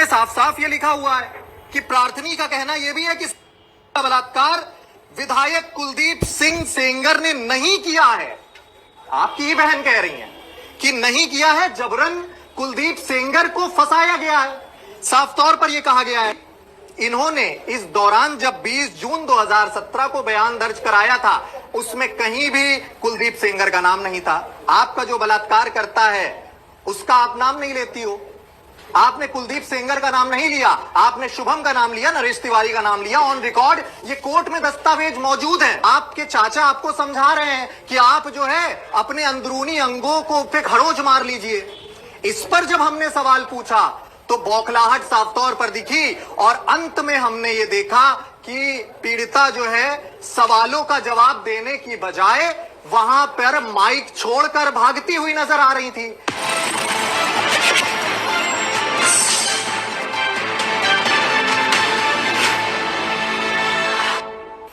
साफ साफ ये लिखा हुआ है कि प्रार्थनी का कहना यह भी है कि बलात्कार विधायक कुलदीप सिंह सेंगर ने नहीं किया है। आपकी ही बहन कह रही है कि नहीं किया है, जबरन कुलदीप सेंगर को फंसाया गया है। साफ तौर पर यह कहा गया है, इन्होंने इस दौरान जब 20 जून 2017 को बयान दर्ज कराया था, उसमें कहीं भी कुलदीप सेंगर का नाम नहीं था। आपका जो बलात्कार करता है उसका आप नाम नहीं लेती हो। आपने कुलदीप सेंगर का नाम नहीं लिया, आपने शुभम का नाम लिया, नरेश तिवारी का नाम लिया। ऑन रिकॉर्ड ये कोर्ट में दस्तावेज मौजूद हैं। आपके चाचा आपको समझा रहे हैं कि आप जो है अपने अंदरूनी अंगों को पे खरोंच मार लीजिए। इस पर जब हमने सवाल पूछा तो बौखलाहट साफ तौर पर दिखी और अंत में हमने ये देखा कि पीड़िता जो है सवालों का जवाब देने की बजाय वहां पर माइक छोड़कर भागती हुई नजर आ रही थी।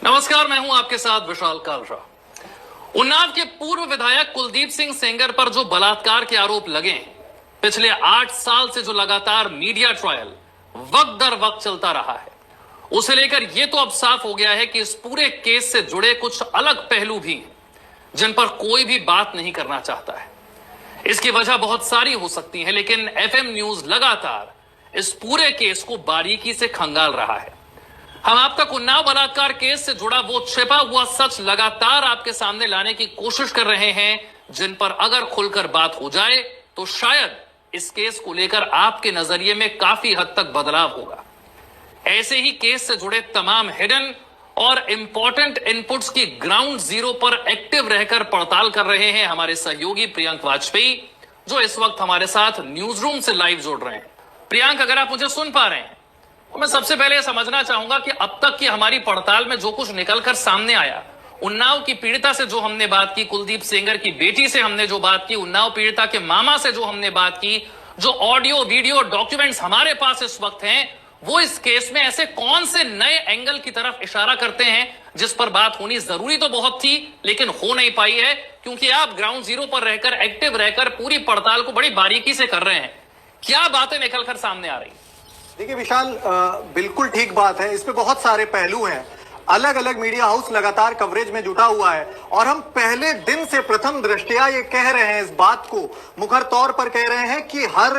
नमस्कार, मैं हूं आपके साथ विशाल कालरा। उन्नाव के पूर्व विधायक कुलदीप सिंह सेंगर पर जो बलात्कार के आरोप लगे, पिछले 8 साल से जो लगातार मीडिया ट्रायल वक्त दर वक्त चलता रहा है, उसे लेकर यह तो अब साफ हो गया है कि इस पूरे केस से जुड़े कुछ अलग पहलू भी हैं जिन पर कोई भी बात नहीं करना चाहता है। इसकी वजह बहुत सारी हो सकती है, लेकिन एफएम न्यूज लगातार इस पूरे केस को बारीकी से खंगाल रहा है। हम आप तक उन्नाव बलात्कार केस से जुड़ा वो छिपा हुआ सच लगातार आपके सामने लाने की कोशिश कर रहे हैं, जिन पर अगर खुलकर बात हो जाए तो शायद इस केस को लेकर आपके नजरिए में काफी हद तक बदलाव होगा। ऐसे ही केस से जुड़े तमाम हिडन और इंपॉर्टेंट इनपुट्स की ग्राउंड जीरो पर एक्टिव रहकर पड़ताल कर रहे हैं हमारे सहयोगी प्रियंक वाजपेयी, जो इस वक्त हमारे साथ न्यूज रूम से लाइव जोड़ रहे हैं। प्रियंक, अगर आप मुझे सुन पा रहे हैं तो मैं सबसे पहले समझना चाहूंगा कि अब तक की हमारी पड़ताल में जो कुछ निकलकर सामने आया, उन्नाव की पीड़िता से जो हमने बात की, कुलदीप सेंगर की बेटी से हमने जो बात की, उन्नाव पीड़िता के मामा से जो हमने बात की, जो ऑडियो वीडियो डॉक्यूमेंट्स हमारे पास इस वक्त हैं, वो इस केस में ऐसे कौन से नए एंगल की तरफ इशारा करते हैं जिस पर बात होनी जरूरी तो बहुत थी लेकिन हो नहीं पाई है, क्योंकि आप ग्राउंड जीरो पर रहकर, एक्टिव रहकर पूरी पड़ताल को बड़ी बारीकी से कर रहे हैं। क्या बातें निकलकर सामने आ रही? देखिए विशाल, बिल्कुल ठीक बात है। इस पे बहुत सारे पहलू हैं। अलग अलग मीडिया हाउस लगातार कवरेज में जुटा हुआ है और हम पहले दिन से प्रथम दृष्टया ये कह रहे हैं, इस बात को मुखर तौर पर कह रहे हैं कि हर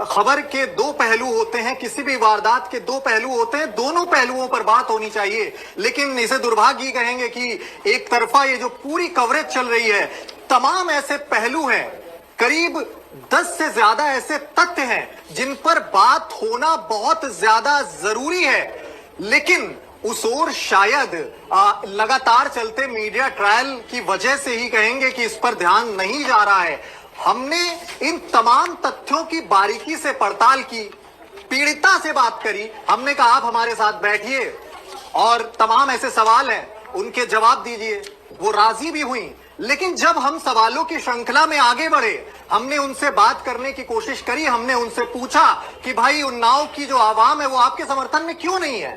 खबर के 2 पहलू होते हैं, किसी भी वारदात के 2 पहलू होते हैं, दोनों पहलुओं पर बात होनी चाहिए। लेकिन इसे दुर्भाग्य कहेंगे कि एक तरफा ये जो पूरी कवरेज चल रही है, तमाम ऐसे पहलू हैं, करीब 10 से ज्यादा ऐसे तथ्य हैं जिन पर बात होना बहुत ज्यादा जरूरी है, लेकिन उस ओर शायद लगातार चलते मीडिया ट्रायल की वजह से ही कहेंगे कि इस पर ध्यान नहीं जा रहा है। हमने इन तमाम तथ्यों की बारीकी से पड़ताल की, पीड़िता से बात करी, हमने कहा आप हमारे साथ बैठिए और तमाम ऐसे सवाल हैं उनके जवाब दीजिए। वो राजी भी हुई, लेकिन जब हम सवालों की श्रृंखला में आगे बढ़े, हमने उनसे बात करने की कोशिश करी। हमने उनसे पूछा कि भाई उन्नाव की जो आवाम है वो आपके समर्थन में क्यों नहीं है,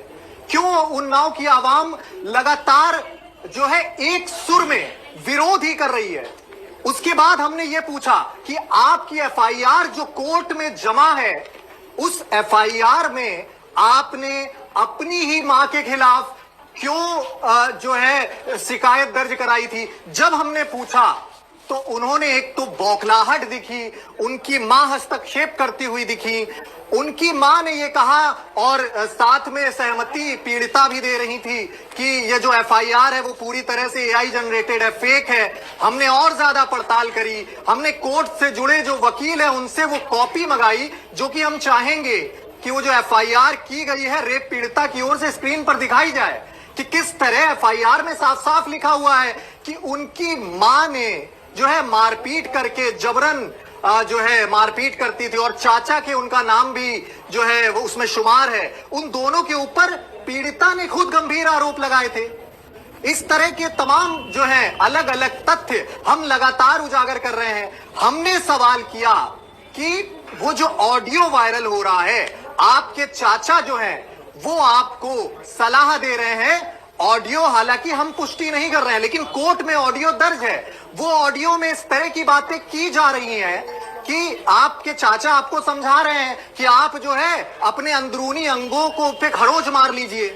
क्यों उन्नाव की आवाम लगातार जो है एक सुर में विरोध ही कर रही है। उसके बाद हमने ये पूछा कि आपकी एफआईआर जो कोर्ट में जमा है, उस एफआईआर में आपने अपनी ही मां के खिलाफ क्यों जो है शिकायत दर्ज कराई थी। जब हमने पूछा तो उन्होंने एक तो बौखलाहट दिखी, उनकी मां हस्तक्षेप करती हुई दिखी। उनकी मां ने ये कहा और साथ में सहमति पीड़िता भी दे रही थी कि ये जो एफआईआर है वो पूरी तरह से एआई जनरेटेड है, फेक है। हमने और ज्यादा पड़ताल करी, हमने कोर्ट से जुड़े जो वकील है उनसे वो कॉपी मंगाई, जो कि हम चाहेंगे कि वो जो एफआईआर की गई है रेप पीड़िता की ओर से स्क्रीन पर दिखाई जाए कि किस तरह एफआईआर में साफ साफ लिखा हुआ है कि उनकी मां ने जो है मारपीट करके जबरन जो है मारपीट करती थी और चाचा के उनका नाम भी जो है वो उसमें शुमार है। उन दोनों के ऊपर पीड़िता ने खुद गंभीर आरोप लगाए थे। इस तरह के तमाम जो है अलग अलग तथ्य हम लगातार उजागर कर रहे हैं। हमने सवाल किया कि वो जो ऑडियो वायरल हो रहा है, आपके चाचा जो है वो आपको सलाह दे रहे हैं। ऑडियो हालांकि हम पुष्टि नहीं कर रहे हैं, लेकिन कोर्ट में ऑडियो दर्ज है। वो ऑडियो में इस तरह की बातें की जा रही हैं कि आपके चाचा आपको समझा रहे हैं कि आप जो है अपने अंदरूनी अंगों को पे खरोच मार लीजिए।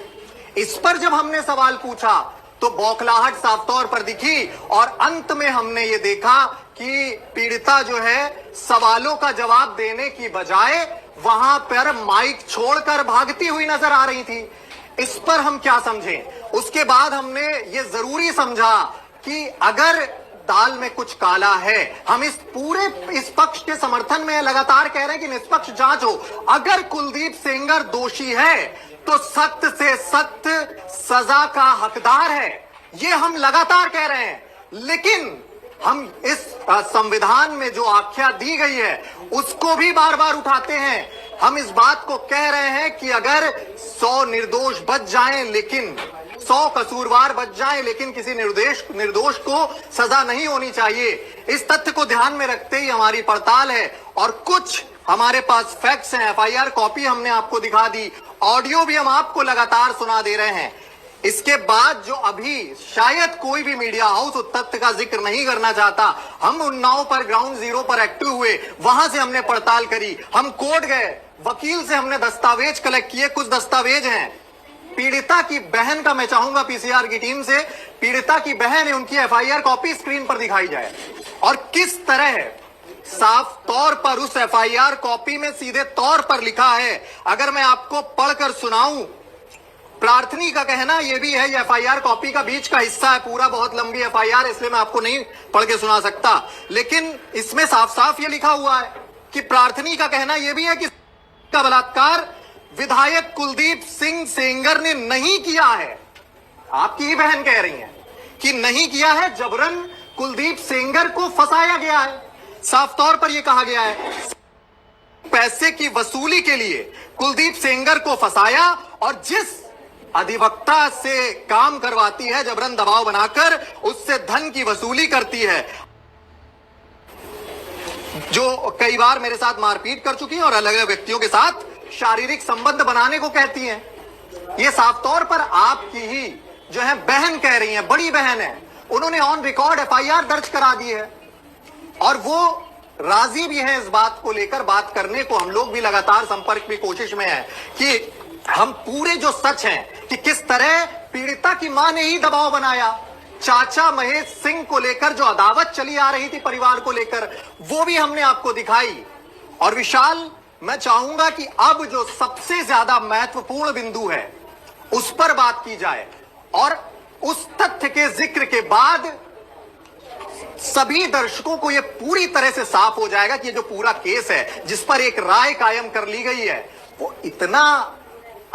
इस पर जब हमने सवाल पूछा तो बौखलाहट साफ तौर पर दिखी और अंत में हमने ये देखा कि पीड़िता जो है सवालों का जवाब देने की बजाय वहां पर माइक छोड़कर भागती हुई नजर आ रही थी। इस पर हम क्या समझें? उसके बाद हमने ये जरूरी समझा कि अगर दाल में कुछ काला है, हम इस पक्ष के समर्थन में लगातार कह रहे हैं कि निष्पक्ष जांच हो। अगर कुलदीप सेंगर दोषी है तो सख्त से सख्त सजा का हकदार है, ये हम लगातार कह रहे हैं। लेकिन हम इस संविधान में जो आख्या दी गई है उसको भी बार बार उठाते हैं। हम इस बात को कह रहे हैं कि अगर 100 निर्दोष बच जाएं, लेकिन 100 कसूरवार बच जाएं, लेकिन किसी निर्दोष को सजा नहीं होनी चाहिए। इस तथ्य को ध्यान में रखते ही हमारी पड़ताल है और कुछ हमारे पास फैक्ट्स हैं। एफआईआर कॉपी हमने आपको दिखा दी, ऑडियो भी हम आपको लगातार सुना दे रहे हैं। इसके बाद जो अभी शायद कोई भी मीडिया हाउस उस तथ्य का जिक्र नहीं करना चाहता, हम उन्नाव पर ग्राउंड जीरो पर एक्टिव हुए, वहां से हमने पड़ताल करी, हम कोर्ट गए, वकील से हमने दस्तावेज कलेक्ट किए। कुछ दस्तावेज हैं पीड़िता की बहन का, मैं चाहूंगा पीसीआर की टीम से पीड़िता की बहन है उनकी एफआईआर कॉपी स्क्रीन पर दिखाई जाए और किस तरह साफ तौर पर उस एफआईआर कॉपी में सीधे तौर पर लिखा है। अगर मैं आपको पढ़कर सुनाऊं, प्रार्थनी का कहना यह भी है, ये एफआईआर कॉपी का बीच का हिस्सा है, पूरा बहुत लंबी एफआईआर, इसलिए मैं आपको नहीं पढ़ के सुना सकता, लेकिन इसमें साफ साफ ये लिखा हुआ है कि प्रार्थनी का कहना यह भी है कि का बलात्कार विधायक कुलदीप सिंह सेंगर ने नहीं किया है। आपकी ही बहन कह रही है कि नहीं किया है, जबरन कुलदीप सेंगर को फंसाया गया है। साफ तौर पर यह कहा गया है पैसे की वसूली के लिए कुलदीप सेंगर को फंसाया और जिस अधिवक्ता से काम करवाती है, जबरन दबाव बनाकर उससे धन की वसूली करती है, जो कई बार मेरे साथ मारपीट कर चुकी है और अलग अलग व्यक्तियों के साथ शारीरिक संबंध बनाने को कहती हैं। ये साफ तौर पर आपकी ही जो है बहन कह रही हैं, बड़ी बहन है, उन्होंने ऑन रिकॉर्ड एफआईआर दर्ज करा दी है और वो राजी भी है इस बात को लेकर बात करने को। हम लोग भी लगातार संपर्क की कोशिश में हैं कि हम पूरे जो सच हैं कि किस तरह पीड़िता की मां ने ही दबाव बनाया, चाचा महेश सिंह को लेकर जो अदावत चली आ रही थी परिवार को लेकर, वो भी हमने आपको दिखाई। और विशाल, मैं चाहूंगा कि अब जो सबसे ज्यादा महत्वपूर्ण बिंदु है उस पर बात की जाए और उस तथ्य के जिक्र के बाद सभी दर्शकों को यह पूरी तरह से साफ हो जाएगा कि ये जो पूरा केस है जिस पर एक राय कायम कर ली गई है वो इतना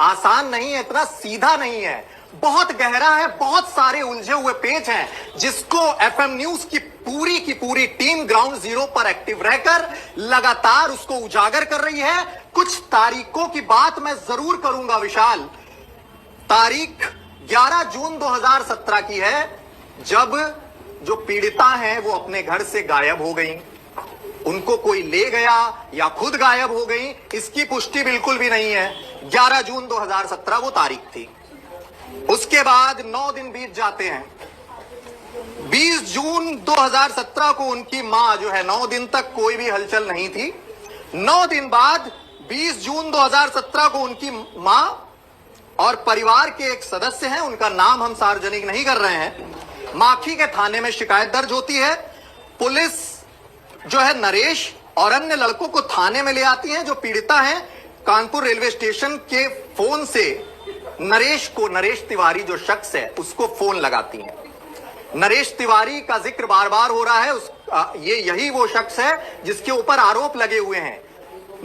आसान नहीं है, इतना सीधा नहीं है, बहुत गहरा है, बहुत सारे उलझे हुए पेच हैं जिसको एफएम न्यूज की पूरी टीम ग्राउंड जीरो पर एक्टिव रहकर लगातार उसको उजागर कर रही है। कुछ तारीखों की बात मैं जरूर करूंगा विशाल। तारीख 11 जून 2017 की है जब जो पीड़िता हैं वो अपने घर से गायब हो गई, उनको कोई ले गया या खुद गायब हो गई, इसकी पुष्टि बिल्कुल भी नहीं है। 11 जून 2017 वो तारीख थी। उसके बाद 9 दिन बीत जाते हैं। 20 जून 2017 को उनकी मां जो है 9 दिन तक कोई भी हलचल नहीं थी। 9 दिन बाद 20 जून 2017 को उनकी मां और परिवार के एक सदस्य हैं, उनका नाम हम सार्वजनिक नहीं कर रहे हैं, माखी के थाने में शिकायत दर्ज होती है। पुलिस जो है नरेश और अन्य लड़कों को थाने में ले आती है। जो पीड़िता है कानपुर रेलवे स्टेशन के फोन से नरेश तिवारी जो शख्स है उसको फोन लगाती हैं। नरेश तिवारी का जिक्र बार बार हो रहा है, यही वो शख्स है जिसके ऊपर आरोप लगे हुए हैं।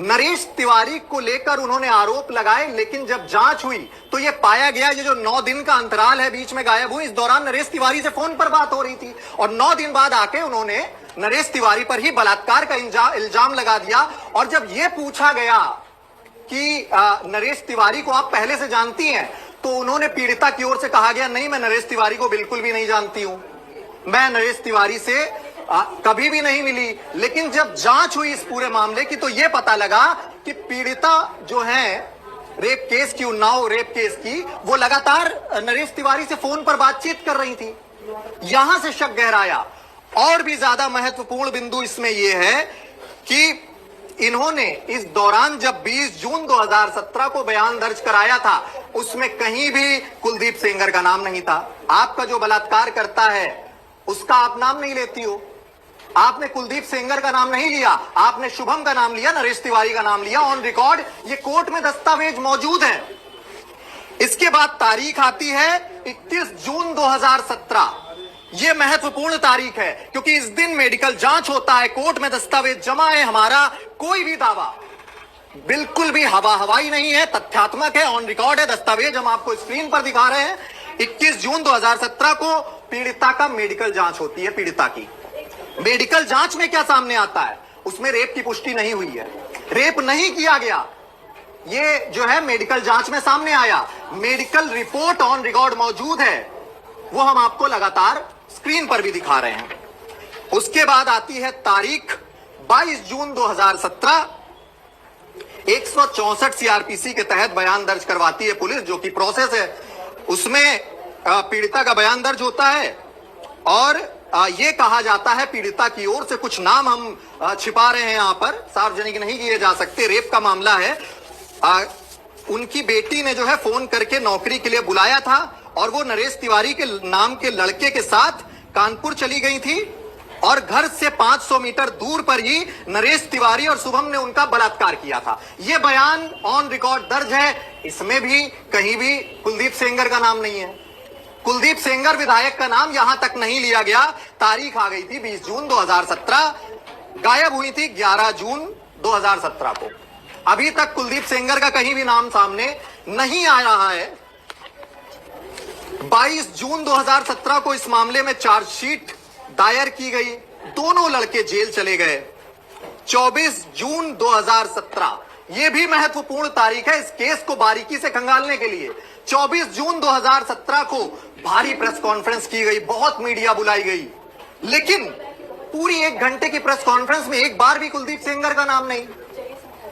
नरेश तिवारी को लेकर उन्होंने आरोप लगाए, लेकिन जब जांच हुई तो यह पाया गया ये जो 9 दिन का अंतराल है बीच में गायब हुई, इस दौरान नरेश तिवारी से फोन पर बात हो रही थी और 9 दिन बाद आके उन्होंने नरेश तिवारी पर ही बलात्कार का इल्जाम लगा दिया। और जब यह पूछा गया कि नरेश तिवारी को आप पहले से जानती हैं, तो उन्होंने पीड़िता की ओर से कहा गया नहीं, मैं नरेश तिवारी को बिल्कुल भी नहीं जानती हूं, मैं नरेश तिवारी से कभी भी नहीं मिली। लेकिन जब जांच हुई इस पूरे मामले की तो यह पता लगा कि पीड़िता जो है रेप केस की, उन्नाव रेप केस की, वो लगातार नरेश तिवारी से फोन पर बातचीत कर रही थी। यहां से शक गहराया। और भी ज्यादा महत्वपूर्ण बिंदु इसमें यह है कि इन्होंने इस दौरान जब 20 जून 2017 को बयान दर्ज कराया था, उसमें कहीं भी कुलदीप सेंगर का नाम नहीं था। आपका जो बलात्कार करता है उसका आप नाम नहीं लेती हो। आपने कुलदीप सेंगर का नाम नहीं लिया, आपने शुभम का नाम लिया, नरेश तिवारी का नाम लिया। ऑन रिकॉर्ड ये कोर्ट में दस्तावेज मौजूद है। इसके बाद तारीख आती है 31 जून 2017। यह महत्वपूर्ण तारीख है क्योंकि इस दिन मेडिकल जांच होता है, कोर्ट में दस्तावेज जमा है। हमारा कोई भी दावा बिल्कुल भी हवाई नहीं है, तथ्यात्मक है, ऑन रिकॉर्ड है। दस्तावेज हम आपको स्क्रीन पर दिखा रहे हैं। 21 जून 2017 को पीड़िता का मेडिकल जांच होती है। पीड़िता की मेडिकल जांच में क्या सामने आता है? उसमें रेप की पुष्टि नहीं हुई है, रेप नहीं किया गया। ये जो है मेडिकल जांच में सामने आया। मेडिकल रिपोर्ट ऑन रिकॉर्ड मौजूद है, वो हम आपको लगातार स्क्रीन पर भी दिखा रहे हैं। उसके बाद आती है तारीख 22 जून 2017। 164 सीआरपीसी के तहत बयान दर्ज करवाती है पुलिस, जो कि प्रोसेस है। उसमें पीड़िता का बयान दर्ज होता है और ये कहा जाता है पीड़िता की ओर से, कुछ नाम हम छिपा रहे हैं, यहां पर सार्वजनिक नहीं किए जा सकते। रेप का मामला है। उनकी बेटी ने जो है फोन करके नौकरी के लिए बुलाया था और वो नरेश तिवारी के नाम के लड़के के साथ कानपुर चली गई थी और घर से 500 मीटर दूर पर ही नरेश तिवारी और शुभम ने उनका बलात्कार किया था। यह बयान ऑन रिकॉर्ड दर्ज है। इसमें भी कहीं भी कुलदीप सेंगर का नाम नहीं है। कुलदीप सेंगर विधायक का नाम यहां तक नहीं लिया गया। तारीख आ गई थी 20 जून 2017, गायब हुई थी 11 जून 2017 को। अभी तक कुलदीप सेंगर का कहीं भी नाम सामने नहीं आ रहा है। 22 जून 2017 को इस मामले में चार्जशीट दायर की गई। दोनों लड़के जेल चले गए। 24 जून 2017, यह भी महत्वपूर्ण तारीख है इस केस को बारीकी से खंगालने के लिए। 24 जून 2017 को भारी प्रेस कॉन्फ्रेंस की गई, बहुत मीडिया बुलाई गई, लेकिन पूरी 1 घंटे की प्रेस कॉन्फ्रेंस में एक बार भी कुलदीप सेंगर का नाम नहीं,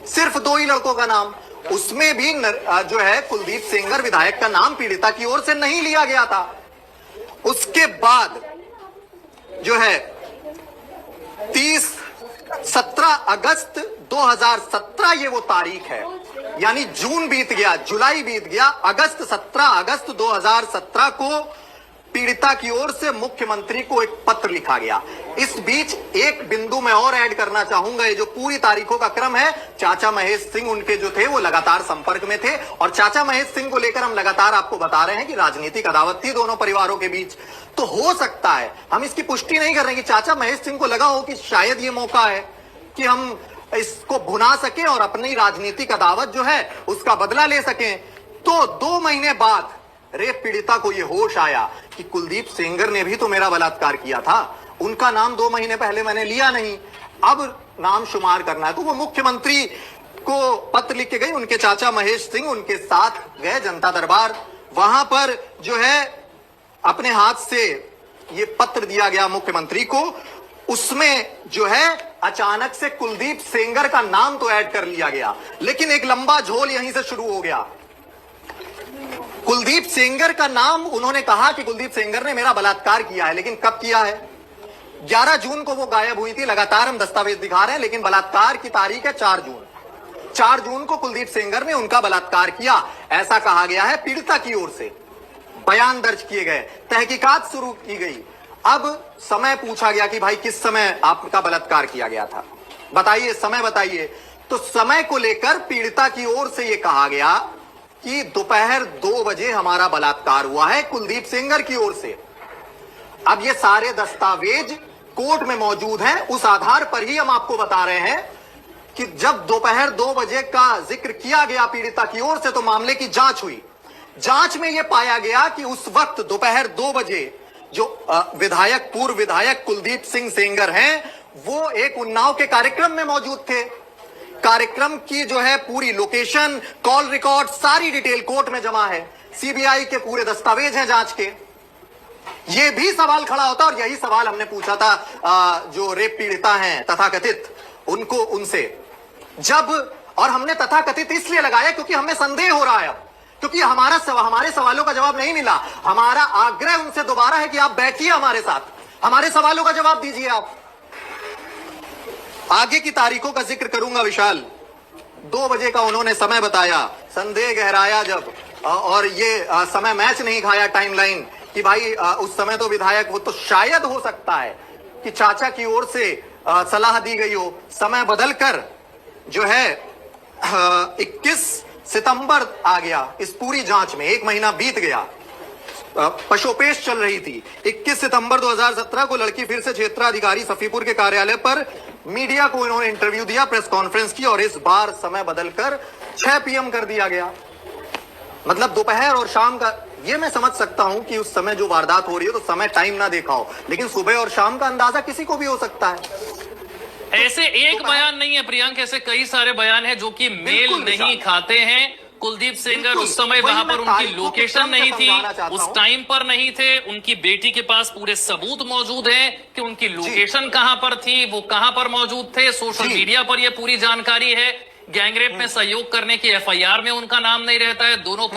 सिर्फ 2 ही लड़कों का नाम। उसमें भी जो है कुलदीप सेंगर विधायक का नाम पीड़िता की ओर से नहीं लिया गया था। उसके बाद जो है 17 अगस्त 2017 ये वो तारीख है, यानी जून बीत गया, जुलाई बीत गया, अगस्त 17 अगस्त 2017 को पीड़िता की ओर से मुख्यमंत्री को एक पत्र लिखा गया। इस बीच एक बिंदु मैं और ऐड करना चाहूंगा। ये जो पूरी तारीखों का क्रम है, चाचा महेश सिंह उनके जो थे वो लगातार संपर्क में थे और चाचा महेश सिंह को लेकर हम लगातार आपको बता रहे हैं कि राजनीतिक अदावत थी दोनों परिवारों के बीच। तो हो सकता है, हम इसकी पुष्टि नहीं कर रहे कि चाचा महेश सिंह को लगा हो कि शायद ये मौका है कि हम इसको भुना सकें और अपनी राजनीतिक अदावत जो है उसका बदला ले सकें। तो 2 महीने बाद रेप पीड़िता को यह होश आया कि कुलदीप सेंगर ने भी तो मेरा बलात्कार किया था, उनका नाम 2 महीने पहले मैंने लिया नहीं, अब नाम शुमार करना है। तो वो मुख्यमंत्री को पत्र लिख के गई। उनके चाचा महेश सिंह उनके साथ गए जनता दरबार, वहां पर जो है अपने हाथ से ये पत्र दिया गया मुख्यमंत्री को। उसमें जो है अचानक से कुलदीप सेंगर का नाम तो ऐड कर लिया गया, लेकिन एक लंबा झोल यहीं से शुरू हो गया। कुलदीप सेंगर का नाम, उन्होंने कहा कि कुलदीप सेंगर ने मेरा बलात्कार किया है, लेकिन कब किया है? 11 जून को वो गायब हुई थी। लगातार हम दस्तावेज दिखा रहे हैं, लेकिन बलात्कार की तारीख है 4 जून। 4 जून को कुलदीप सेंगर ने उनका बलात्कार किया, ऐसा कहा गया है पीड़िता की ओर से। बयान दर्ज किए गए, तहकीकात शुरू की गई। अब समय पूछा गया कि भाई किस समय आपका बलात्कार किया गया था, बताइए, समय बताइए। तो समय को लेकर पीड़िता की ओर से यह कहा गया कि दोपहर 2 बजे हमारा बलात्कार हुआ है, कुलदीप सेंगर की ओर से। अब ये सारे दस्तावेज कोर्ट में मौजूद हैं, उस आधार पर ही हम आपको बता रहे हैं कि जब दोपहर 2 बजे का जिक्र किया गया पीड़िता की ओर से, तो मामले की जांच हुई। जांच में यह पाया गया कि उस वक्त दोपहर 2 बजे जो विधायक, पूर्व विधायक कुलदीप सिंह सेंगर हैं, वो एक उन्नाव के कार्यक्रम में मौजूद थे। कार्यक्रम की जो है पूरी लोकेशन, कॉल रिकॉर्ड, सारी डिटेल कोर्ट में जमा है। सीबीआई के पूरे दस्तावेज हैं जांच के। यह भी सवाल खड़ा होता, और यही सवाल हमने पूछा था जो रेप पीड़िता हैं तथाकथित, उनको, उनसे जब, और हमने तथाकथित इसलिए लगाया क्योंकि हमें संदेह हो रहा है, क्योंकि हमारे सवालों का जवाब नहीं मिला। हमारा आग्रह उनसे दोबारा है कि आप बैठिए हमारे साथ, हमारे सवालों का जवाब दीजिए आप। आगे की तारीखों का जिक्र करूंगा विशाल। 2 बजे का उन्होंने समय बताया, संदेह गहराया जब, और ये समय मैच नहीं खाया टाइमलाइन कि भाई उस समय तो विधायक, वो तो शायद हो सकता है कि चाचा की ओर से सलाह दी गई हो। समय बदलकर जो है 21 सितंबर आ गया। इस पूरी जांच में 1 महीना बीत गया, पशोपेश चल रही थी। 21 सितंबर 2017 को लड़की फिर से क्षेत्राधिकारी सफीपुर के कार्यालय पर मीडिया को इन्होंने इंटरव्यू दिया, प्रेस कॉन्फ्रेंस की, और इस बार समय बदलकर 6 PM कर दिया गया। मतलब दोपहर और शाम का, ये मैं समझ सकता हूं कि उस समय जो वारदात हो रही है तो समय टाइम ना देखा हो, लेकिन सुबह और शाम का अंदाजा किसी को भी हो सकता है। ऐसे एक बयान नहीं है प्रियंक, ऐसे कई सारे बयान हैं जो कि मेल नहीं खाते हैं। कुलदीप सेंगर उस समय वहां पर उनकी लोकेशन नहीं थी, उस टाइम पर नहीं थे। उनकी बेटी के पास पूरे सबूत मौजूद हैं कि उनकी लोकेशन कहां पर थी, वो कहां पर मौजूद थे। सोशल मीडिया पर ये पूरी जानकारी है। गैंगरेप में सहयोग करने की FIR में उनका नाम नहीं रहता है। दोनों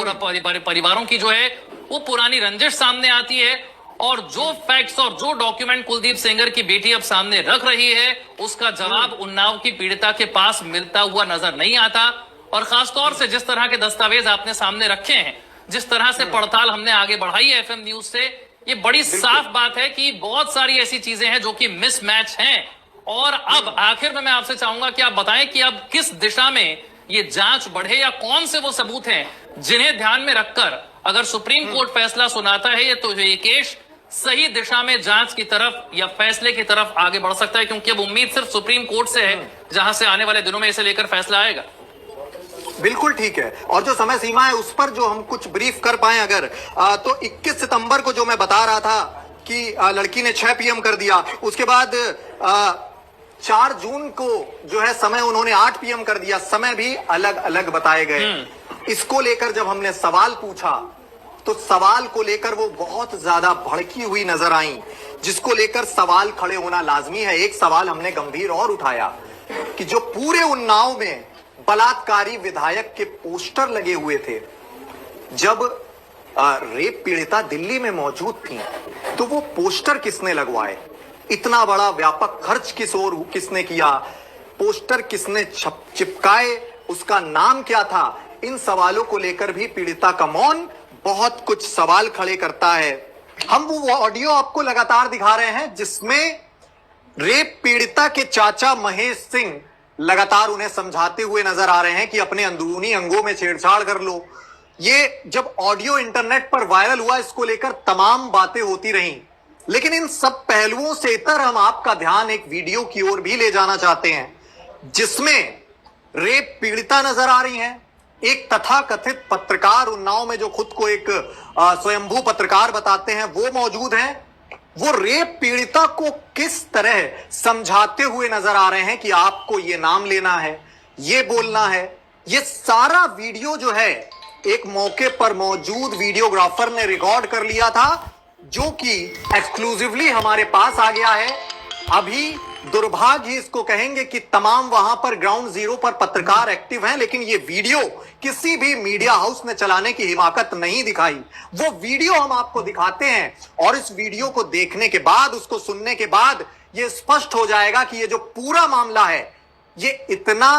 परिवारों की जो है वो पुरानी रंजिश सामने आती है, और जो फैक्ट्स और जो डॉक्यूमेंट कुलदीप सेंगर की बेटी अब सामने रख रही है उसका जवाब उन्नाव की पीड़िता के पास मिलता हुआ नजर नहीं आता। और खासतौर से जिस तरह के दस्तावेज आपने सामने रखे हैं, जिस तरह से पड़ताल हमने आगे बढ़ाई है FM न्यूज से, ये बड़ी साफ बात है कि बहुत सारी ऐसी चीजें हैं जो कि मिसमैच हैं। और अब आखिर में मैं आपसे चाहूंगा कि आप बताएं कि अब किस दिशा में ये जांच बढ़े, या कौन से वो सबूत हैं जिन्हें ध्यान में रखकर अगर सुप्रीम कोर्ट फैसला सुनाता है ये, तो ये केस सही दिशा में जांच की तरफ या फैसले की तरफ आगे बढ़ सकता है, क्योंकि अब उम्मीद सिर्फ सुप्रीम कोर्ट से है, जहां से आने वाले दिनों में इसे लेकर फैसला आएगा। बिल्कुल ठीक है। और जो समय सीमा है उस पर जो हम कुछ ब्रीफ कर पाए अगर, तो 21 सितंबर को जो मैं बता रहा था कि लड़की ने 6 PM कर दिया, उसके बाद 4 जून को जो है समय उन्होंने 8 PM कर दिया। समय भी अलग अलग बताए गए। इसको लेकर जब हमने सवाल पूछा तो सवाल को लेकर वो बहुत ज्यादा भड़की हुई नजर आई, जिसको लेकर सवाल खड़े होना लाजमी है। एक सवाल हमने गंभीर और उठाया कि जो पूरे उन्नाव में बलात्कारी विधायक के पोस्टर लगे हुए थे, जब रेप पीड़िता दिल्ली में मौजूद थी, तो वो पोस्टर किसने लगवाए? इतना बड़ा व्यापक खर्च किसने किया? पोस्टर किसने चिपकाए? उसका नाम क्या था? इन सवालों को लेकर भी पीड़िता का मौन बहुत कुछ सवाल खड़े करता है। हम वो ऑडियो आपको लगातार दिखा रहे हैं जिसमें रेप पीड़िता के चाचा महेश सिंह लगातार उन्हें समझाते हुए नजर आ रहे हैं कि अपने अंदरूनी अंगों में छेड़छाड़ कर लो। ये जब ऑडियो इंटरनेट पर वायरल हुआ, इसको लेकर तमाम बातें होती रहीं, लेकिन इन सब पहलुओं से इतर हम आपका ध्यान एक वीडियो की ओर भी ले जाना चाहते हैं जिसमें रेप पीड़िता नजर आ रही हैं, एक तथाकथित पत्रकार उन्नाव में जो खुद को एक स्वयंभू पत्रकार बताते हैं वो मौजूद हैं। वो रेप पीड़िता को किस तरह समझाते हुए नजर आ रहे हैं कि आपको ये नाम लेना है, ये बोलना है। ये सारा वीडियो जो है एक मौके पर मौजूद वीडियोग्राफर ने रिकॉर्ड कर लिया था, जो कि एक्सक्लूसिवली हमारे पास आ गया है। अभी दुर्भाग्य ही इसको कहेंगे कि तमाम वहां पर ग्राउंड जीरो पर पत्रकार एक्टिव हैं, लेकिन ये वीडियो किसी भी मीडिया हाउस ने चलाने की हिमाकत नहीं दिखाई। वो वीडियो हम आपको दिखाते हैं, और इस वीडियो को देखने के बाद, उसको सुनने के बाद ये स्पष्ट हो जाएगा कि ये जो पूरा मामला है ये इतना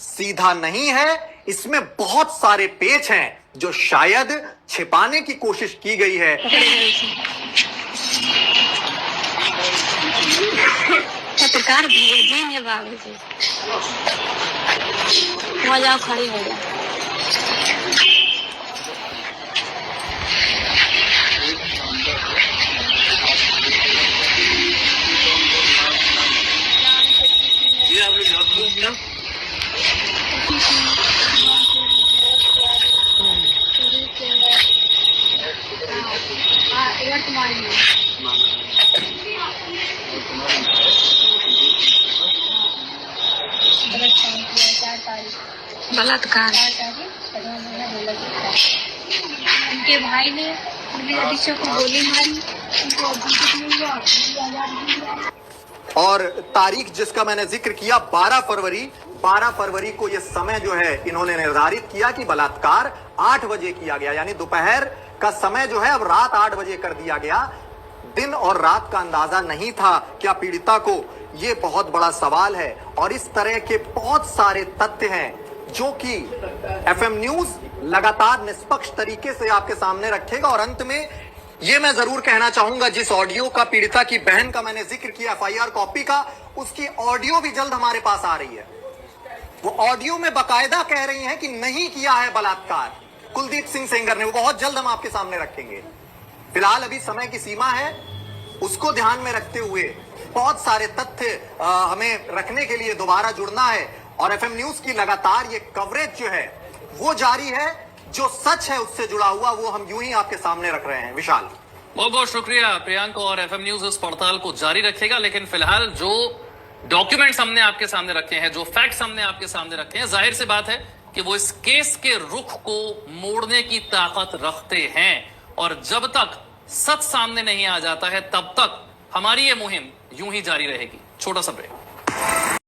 सीधा नहीं है। इसमें बहुत सारे पेच हैं जो शायद छिपाने की कोशिश की गई है। पत्रकार भेजेंगे बाबू जी, हो जाओ, खड़ी हो जाओ। बलात्कार उनके भाई ने को गोली मारी, और तारीख जिसका मैंने जिक्र किया 12 फरवरी को यह समय जो है इन्होंने निर्धारित किया कि बलात्कार 8 बजे किया गया, यानी दोपहर का समय जो है अब रात 8 बजे कर दिया गया। दिन और रात का अंदाजा नहीं था। क्या पीड़िता को ये बहुत बड़ा सवाल है। और इस तरह के बहुत सारे तथ्य हैं जो कि एफएम न्यूज लगातार निष्पक्ष तरीके से आपके सामने रखेगा। और अंत में ये मैं जरूर कहना चाहूंगा, जिस ऑडियो का पीड़िता की बहन का मैंने जिक्र किया एफआईआर कॉपी का, उसकी ऑडियो भी जल्द हमारे पास आ रही है। वो ऑडियो में बकायदा कह रही हैं कि नहीं किया है बलात्कार कुलदीप सिंह सेंगर ने। वो बहुत जल्द हम आपके सामने रखेंगे। फिलहाल अभी समय की सीमा है, उसको ध्यान में रखते हुए बहुत सारे तथ्य हमें रखने के लिए दोबारा जुड़ना है। और एफएम न्यूज की लगातार ये कवरेज जो है वो जारी है। जो सच है उससे जुड़ा हुआ वो हम यूं ही आपके सामने रख रहे हैं। विशाल, बहुत बहुत शुक्रिया प्रियांक। और एफएम न्यूज इस पड़ताल को जारी रखेगा, लेकिन फिलहाल जो डॉक्यूमेंट्स हमने आपके सामने रखे हैं, जो फैक्ट्स हमने आपके सामने रखे हैं, जाहिर सी बात है कि वो इस केस के रुख को मोड़ने की ताकत रखते हैं। और जब तक सच सामने नहीं आ जाता है तब तक हमारी ये मुहिम यूं ही जारी रहेगी। छोटा सा ब्रेक।